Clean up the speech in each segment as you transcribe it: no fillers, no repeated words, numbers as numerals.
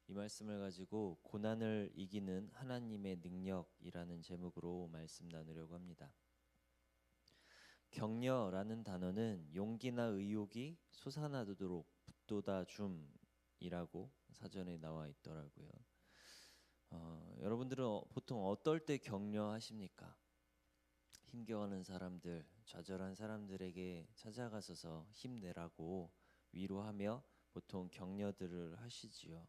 이 말씀을 가지고 고난을 이기는 하나님의 능력이라는 제목으로 말씀 나누려고 합니다. 격려라는 단어는 용기나 의욕이 솟아나도록 북돋아 줌이라고 사전에 나와 있더라고요. 여러분들은 보통 어떨 때 격려하십니까? 힘겨워하는 사람들, 좌절한 사람들에게 찾아가서서 힘내라고 위로하며 보통 격려들을 하시지요.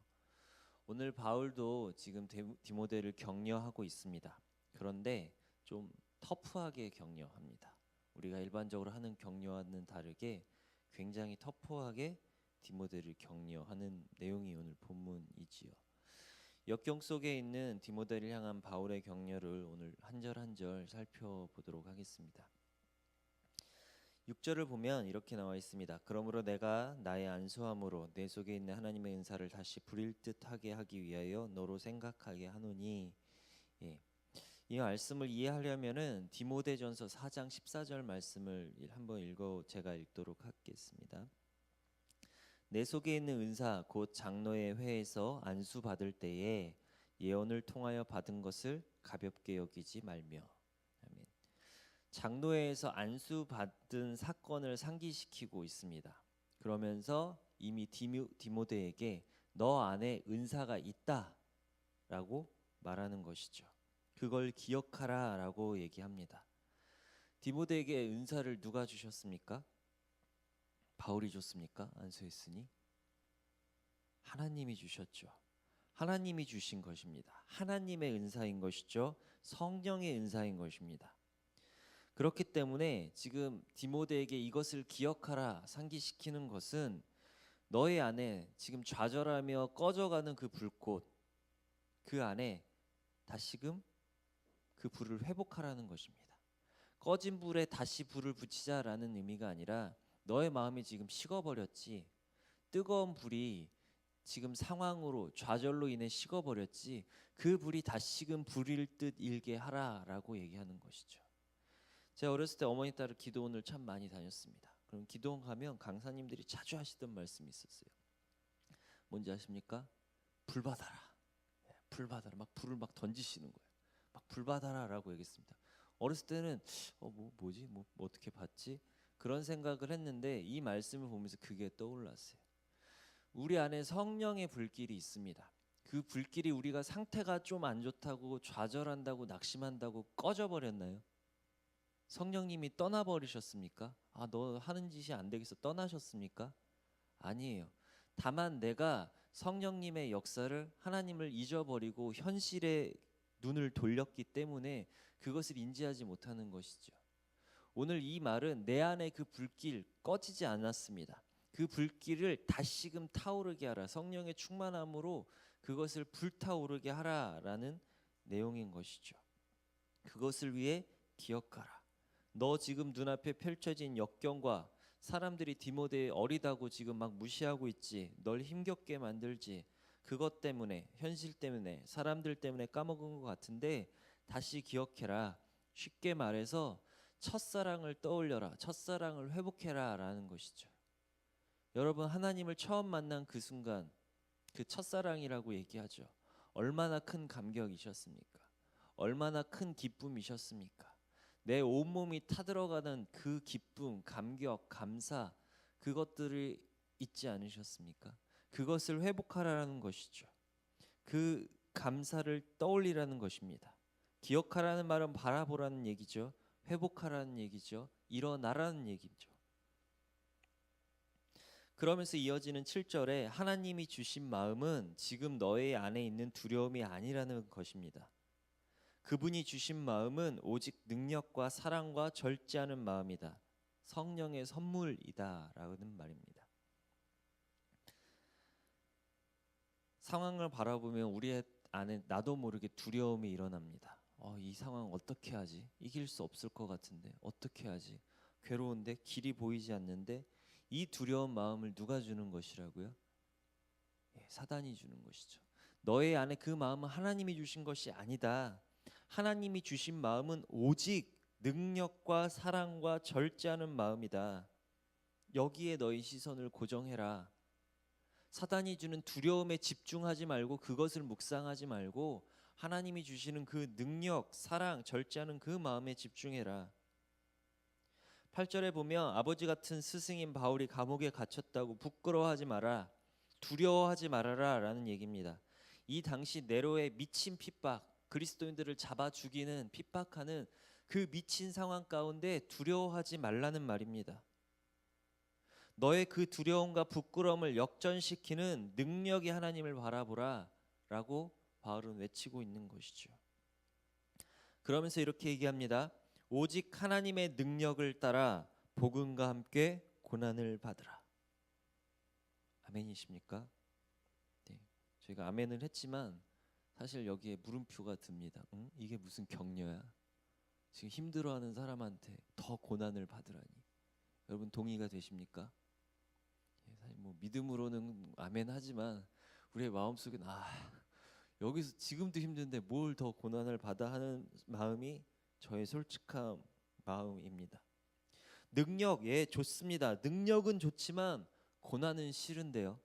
오늘 바울도 지금 디모데를 격려하고 있습니다. 그런데 좀 터프하게 격려합니다. 우리가 일반적으로 하는 격려와는 다르게 굉장히 터프하게 디모데를 격려하는 내용이 오늘 본문이지요. 역경 속에 있는 디모데를 향한 바울의 격려를 오늘 한 절 한 절 살펴보도록 하겠습니다. 6절을 보면 이렇게 나와 있습니다. 그러므로 내가 나의 안수함으로 내 속에 있는 하나님의 은사를 다시 부릴 듯하게 하기 위하여 너로 생각하게 하노니. 이 말씀을 이해하려면은 디모데전서 4장 14절 말씀을 한번 제가 읽도록 하겠습니다. 내 속에 있는 은사 곧 장로의 회에서 안수 받을 때에 예언을 통하여 받은 것을 가볍게 여기지 말며. 아멘. 장로회에서 안수 받은 사건을 상기시키고 있습니다. 그러면서 이미 디모데에게 너 안에 은사가 있다라고 말하는 것이죠. 그걸 기억하라라고 얘기합니다. 디모데에게 은사를 누가 주셨습니까? 바울이 줬습니까? 안수했으니 하나님이 주셨죠. 하나님이 주신 것입니다. 하나님의 은사인 것이죠. 성령의 은사인 것입니다. 그렇기 때문에 지금 디모데에게 이것을 기억하라 상기시키는 것은 너의 안에 지금 좌절하며 꺼져가는 그 불꽃, 그 안에 다시금 그 불을 회복하라는 것입니다. 꺼진 불에 다시 불을 붙이자라는 의미가 아니라 너의 마음이 지금 식어버렸지, 뜨거운 불이 지금 상황으로 좌절로 인해 식어버렸지, 그 불이 다시금 불일 듯 일게 하라라고 얘기하는 것이죠. 제가 어렸을 때 어머니 따라 기도원을 참 많이 다녔습니다. 그럼 기도원 가면 강사님들이 자주 하시던 말씀이 있었어요. 뭔지 아십니까? 불 받아라. 불 받아라. 막 불을 막 던지시는 거예요. 막 불 받아라라고 얘기했습니다. 어렸을 때는 뭐지? 어떻게 받지? 그런 생각을 했는데 이 말씀을 보면서 그게 떠올랐어요. 우리 안에 성령의 불길이 있습니다. 그 불길이 우리가 상태가 좀 안 좋다고 좌절한다고 낙심한다고 꺼져버렸나요? 성령님이 떠나버리셨습니까? 너 하는 짓이 안 되겠어 떠나셨습니까? 아니에요. 다만 내가 성령님의 역사를 하나님을 잊어버리고 현실에 눈을 돌렸기 때문에 그것을 인지하지 못하는 것이죠. 오늘 이 말은 내 안에 그 불길 꺼지지 않았습니다. 그 불길을 다시금 타오르게 하라. 성령의 충만함으로 그것을 불타오르게 하라라는 내용인 것이죠. 그것을 위해 기억하라. 너 지금 눈앞에 펼쳐진 역경과 사람들이 디모데 어리다고 지금 막 무시하고 있지, 널 힘겹게 만들지, 그것 때문에, 현실 때문에, 사람들 때문에 까먹은 것 같은데 다시 기억해라. 쉽게 말해서 첫사랑을 떠올려라. 첫사랑을 회복해라 라는 것이죠. 여러분, 하나님을 처음 만난 그 순간, 그 첫사랑이라고 얘기하죠. 얼마나 큰 감격이셨습니까? 얼마나 큰 기쁨이셨습니까? 내 온몸이 타들어가는 그 기쁨, 감격, 감사, 그것들을 잊지 않으셨습니까? 그것을 회복하라는 것이죠. 그 감사를 떠올리라는 것입니다. 기억하라는 말은 바라보라는 얘기죠. 회복하라는 얘기죠. 일어나라는 얘기죠. 그러면서 이어지는 7절에 하나님이 주신 마음은 지금 너의 안에 있는 두려움이 아니라는 것입니다. 그분이 주신 마음은 오직 능력과 사랑과 절제하는 마음이다. 성령의 선물이다 라는 말입니다. 상황을 바라보면 우리 안에 나도 모르게 두려움이 일어납니다. 이 상황 어떻게 하지? 이길 수 없을 것 같은데 어떻게 하지? 괴로운데 길이 보이지 않는데 이 두려운 마음을 누가 주는 것이라고요? 사단이 주는 것이죠. 너의 안에 그 마음은 하나님이 주신 것이 아니다. 하나님이 주신 마음은 오직 능력과 사랑과 절제하는 마음이다. 여기에 너의 시선을 고정해라. 사단이 주는 두려움에 집중하지 말고 그것을 묵상하지 말고 하나님이 주시는 그 능력, 사랑, 절제하는 그 마음에 집중해라. 8절에 보면 아버지 같은 스승인 바울이 감옥에 갇혔다고 부끄러워하지 마라, 두려워하지 말아라 라는 얘기입니다. 이 당시 네로의 미친 핍박, 그리스도인들을 잡아 죽이는 핍박하는 그 미친 상황 가운데 두려워하지 말라는 말입니다. 너의 그 두려움과 부끄러움을 역전시키는 능력이 하나님을 바라보라 라고 바울은 외치고 있는 것이죠. 그러면서 이렇게 얘기합니다. 오직 하나님의 능력을 따라 복음과 함께 고난을 받으라. 아멘이십니까? 네, 저희가 아멘을 했지만 사실 여기에 물음표가 듭니다. 응? 이게 무슨 격려야? 지금 힘들어하는 사람한테 더 고난을 받으라니. 여러분 동의가 되십니까? 사실 뭐 믿음으로는 아멘 하지만 우리의 마음속엔 여기서 지금도 힘든데 뭘 더 고난을 받아 하는 마음이 저의 솔직한 마음입니다. 능력, 예, 좋습니다. 능력은 좋지만 고난은 싫은데요.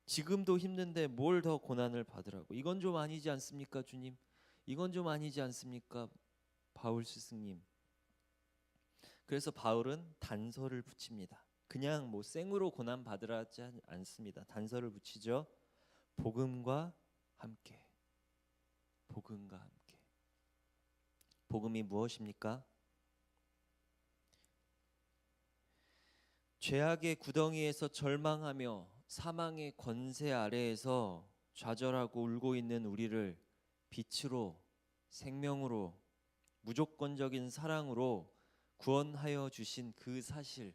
지금도 힘든데 뭘 더 고난을 받으라고. 이건 좀 아니지 않습니까, 주님? 이건 좀 아니지 않습니까, 바울 스승님? 그래서 바울은 단서를 붙입니다. 그냥 뭐 생으로 고난 받으라 하지 않습니다. 단서를 붙이죠. 복음과 함께. 복음과 함께. 복음이 무엇입니까? 죄악의 구덩이에서 절망하며 사망의 권세 아래에서 좌절하고 울고 있는 우리를 빛으로, 생명으로, 무조건적인 사랑으로 구원하여 주신 그 사실,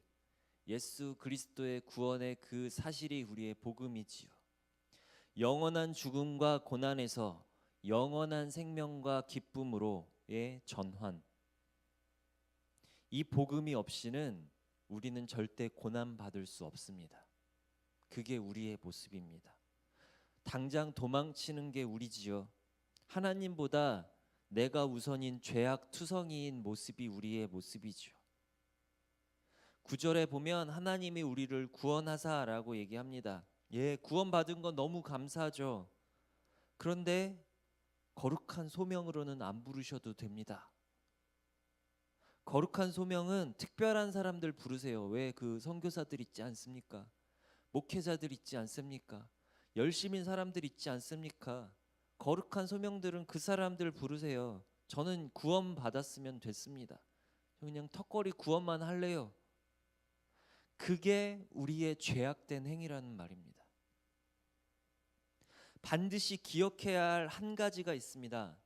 예수 그리스도의 구원의 그 사실이 우리의 복음이지요. 영원한 죽음과 고난에서 영원한 생명과 기쁨으로의 전환. 이 복음이 없이는 우리는 절대 고난 받을 수 없습니다. 그게 우리의 모습입니다. 당장 도망치는 게 우리지요. 하나님보다 내가 우선인 죄악 투성이인 모습이 우리의 모습이죠. 9절에 보면 하나님이 우리를 구원하사라고 얘기합니다. 예, 구원받은 건 너무 감사하죠. 그런데 거룩한 소명으로는 안 부르셔도 됩니다. 거룩한 소명은 특별한 사람들 부르세요. 왜? 그 선교사들 있지 않습니까? 목회자들 있지 않습니까? 열심인 사람들 있지 않습니까? 거룩한 소명들은 그 사람들 부르세요. 저는 구원 받았으면 됐습니다. 그냥 턱걸이 구원만 할래요. 그게 우리의 죄악된 행위라는 말입니다. 반드시 기억해야 할 한 가지가 있습니다.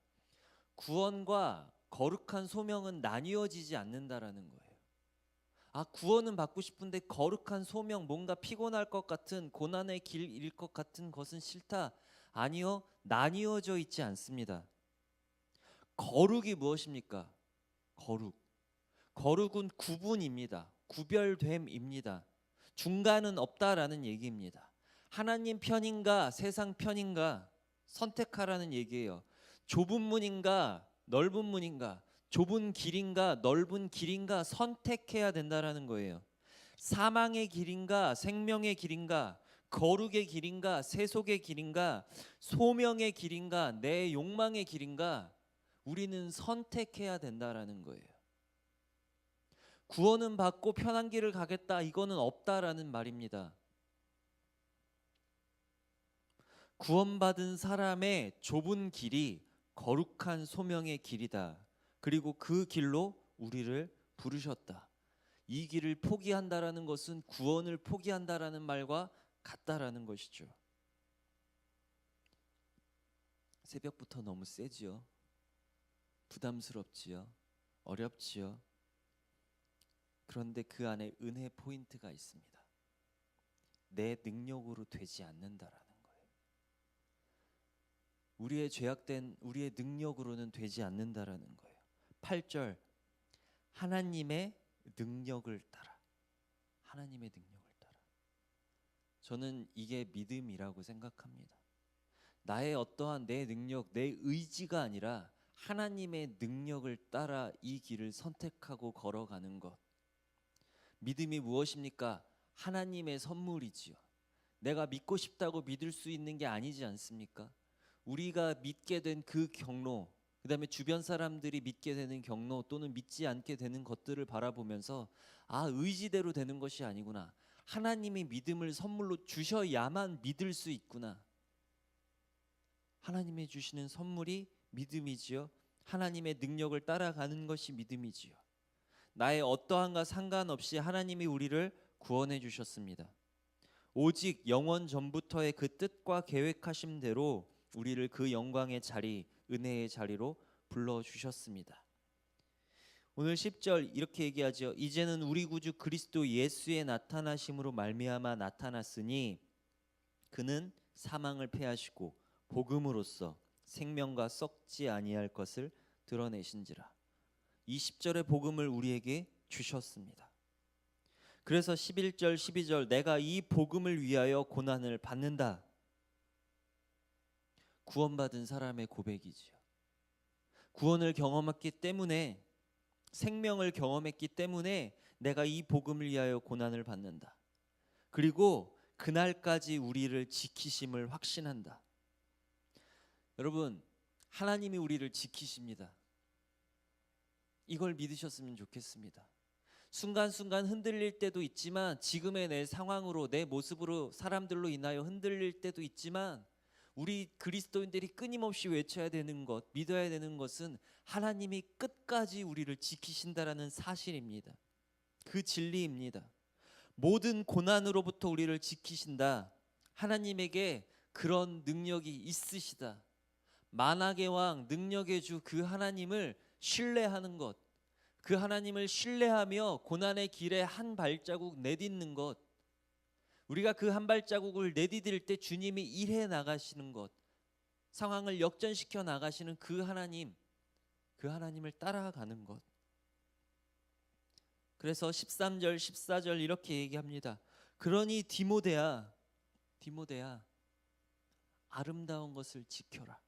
구원과 거룩한 소명은 나뉘어지지 않는다라는 거예요. 구원은 받고 싶은데 거룩한 소명, 뭔가 피곤할 것 같은 고난의 길일 것 같은 것은 싫다. 아니요, 나뉘어져 있지 않습니다. 거룩이 무엇입니까? 거룩은 구분입니다. 구별됨입니다. 중간은 없다라는 얘기입니다. 하나님 편인가 세상 편인가 선택하라는 얘기예요. 좁은 문인가 넓은 문인가, 좁은 길인가 넓은 길인가 선택해야 된다라는 거예요. 사망의 길인가 생명의 길인가, 거룩의 길인가 세속의 길인가, 소명의 길인가 내 욕망의 길인가, 우리는 선택해야 된다라는 거예요. 구원은 받고 편한 길을 가겠다, 이거는 없다라는 말입니다. 구원받은 사람의 좁은 길이 거룩한 소명의 길이다. 그리고 그 길로 우리를 부르셨다. 이 길을 포기한다라는 것은 구원을 포기한다라는 말과 같다라는 것이죠. 새벽부터 너무 세지요. 부담스럽지요. 어렵지요. 그런데 그 안에 은혜 포인트가 있습니다. 내 능력으로 되지 않는다라는 거예요. 우리의 죄악된 우리의 능력으로는 되지 않는다라는 거예요. 8절, 하나님의 능력을 따라. 하나님의 능력을 따라. 저는 이게 믿음이라고 생각합니다. 나의 어떠한 내 능력, 내 의지가 아니라 하나님의 능력을 따라 이 길을 선택하고 걸어가는 것. 믿음이 무엇입니까? 하나님의 선물이지요. 내가 믿고 싶다고 믿을 수 있는 게 아니지 않습니까? 우리가 믿게 된 그 경로, 그다음에 주변 사람들이 믿게 되는 경로 또는 믿지 않게 되는 것들을 바라보면서 아, 의지대로 되는 것이 아니구나. 하나님이 믿음을 선물로 주셔야만 믿을 수 있구나. 하나님이 주시는 선물이 믿음이지요. 하나님의 능력을 따라가는 것이 믿음이지요. 나의 어떠한가 상관없이 하나님이 우리를 구원해 주셨습니다. 오직 영원 전부터의 그 뜻과 계획하심대로 우리를 그 영광의 자리, 은혜의 자리로 불러주셨습니다. 오늘 10절 이렇게 얘기하죠. 이제는 우리 구주 그리스도 예수의 나타나심으로 말미암아 나타났으니 그는 사망을 패하시고 복음으로써 생명과 썩지 아니할 것을 드러내신지라. 이 10절의 복음을 우리에게 주셨습니다. 그래서 11절 12절 내가 이 복음을 위하여 고난을 받는다. 구원받은 사람의 고백이지요. 구원을 경험했기 때문에, 생명을 경험했기 때문에 내가 이 복음을 위하여 고난을 받는다. 그리고 그날까지 우리를 지키심을 확신한다. 여러분, 하나님이 우리를 지키십니다. 이걸 믿으셨으면 좋겠습니다. 순간순간 흔들릴 때도 있지만, 지금의 내 상황으로, 내 모습으로, 사람들로 인하여 흔들릴 때도 있지만, 우리 그리스도인들이 끊임없이 외쳐야 되는 것, 믿어야 되는 것은 하나님이 끝까지 우리를 지키신다라는 사실입니다. 그 진리입니다. 모든 고난으로부터 우리를 지키신다. 하나님에게 그런 능력이 있으시다. 만왕의 왕, 능력의 주 그 하나님을 신뢰하는 것, 그 하나님을 신뢰하며 고난의 길에 한 발자국 내딛는 것, 우리가 그 한 발자국을 내디딜 때 주님이 일해 나가시는 것, 상황을 역전시켜 나가시는 그 하나님, 그 하나님을 따라가는 것. 그래서 13절 14절 이렇게 얘기합니다. 그러니 디모데야 아름다운 것을 지켜라.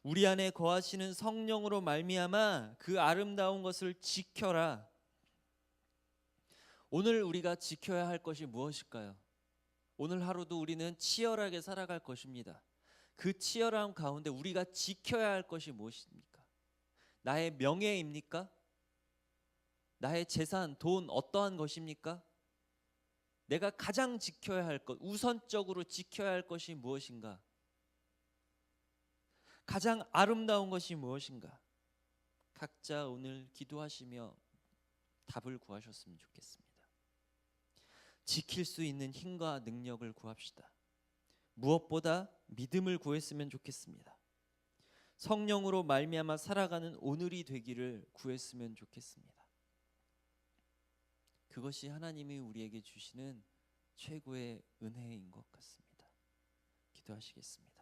우리 안에 거하시는 성령으로 말미암아 그 아름다운 것을 지켜라. 오늘 우리가 지켜야 할 것이 무엇일까요? 오늘 하루도 우리는 치열하게 살아갈 것입니다. 그 치열함 가운데 우리가 지켜야 할 것이 무엇입니까? 나의 명예입니까? 나의 재산, 돈, 어떠한 것입니까? 내가 가장 지켜야 할 것, 우선적으로 지켜야 할 것이 무엇인가? 가장 아름다운 것이 무엇인가? 각자 오늘 기도하시며 답을 구하셨으면 좋겠습니다. 지킬 수 있는 힘과 능력을 구합시다. 무엇보다 믿음을 구했으면 좋겠습니다. 성령으로 말미암아 살아가는 오늘이 되기를 구했으면 좋겠습니다. 그것이 하나님이 우리에게 주시는 최고의 은혜인 것 같습니다. 기도하시겠습니다.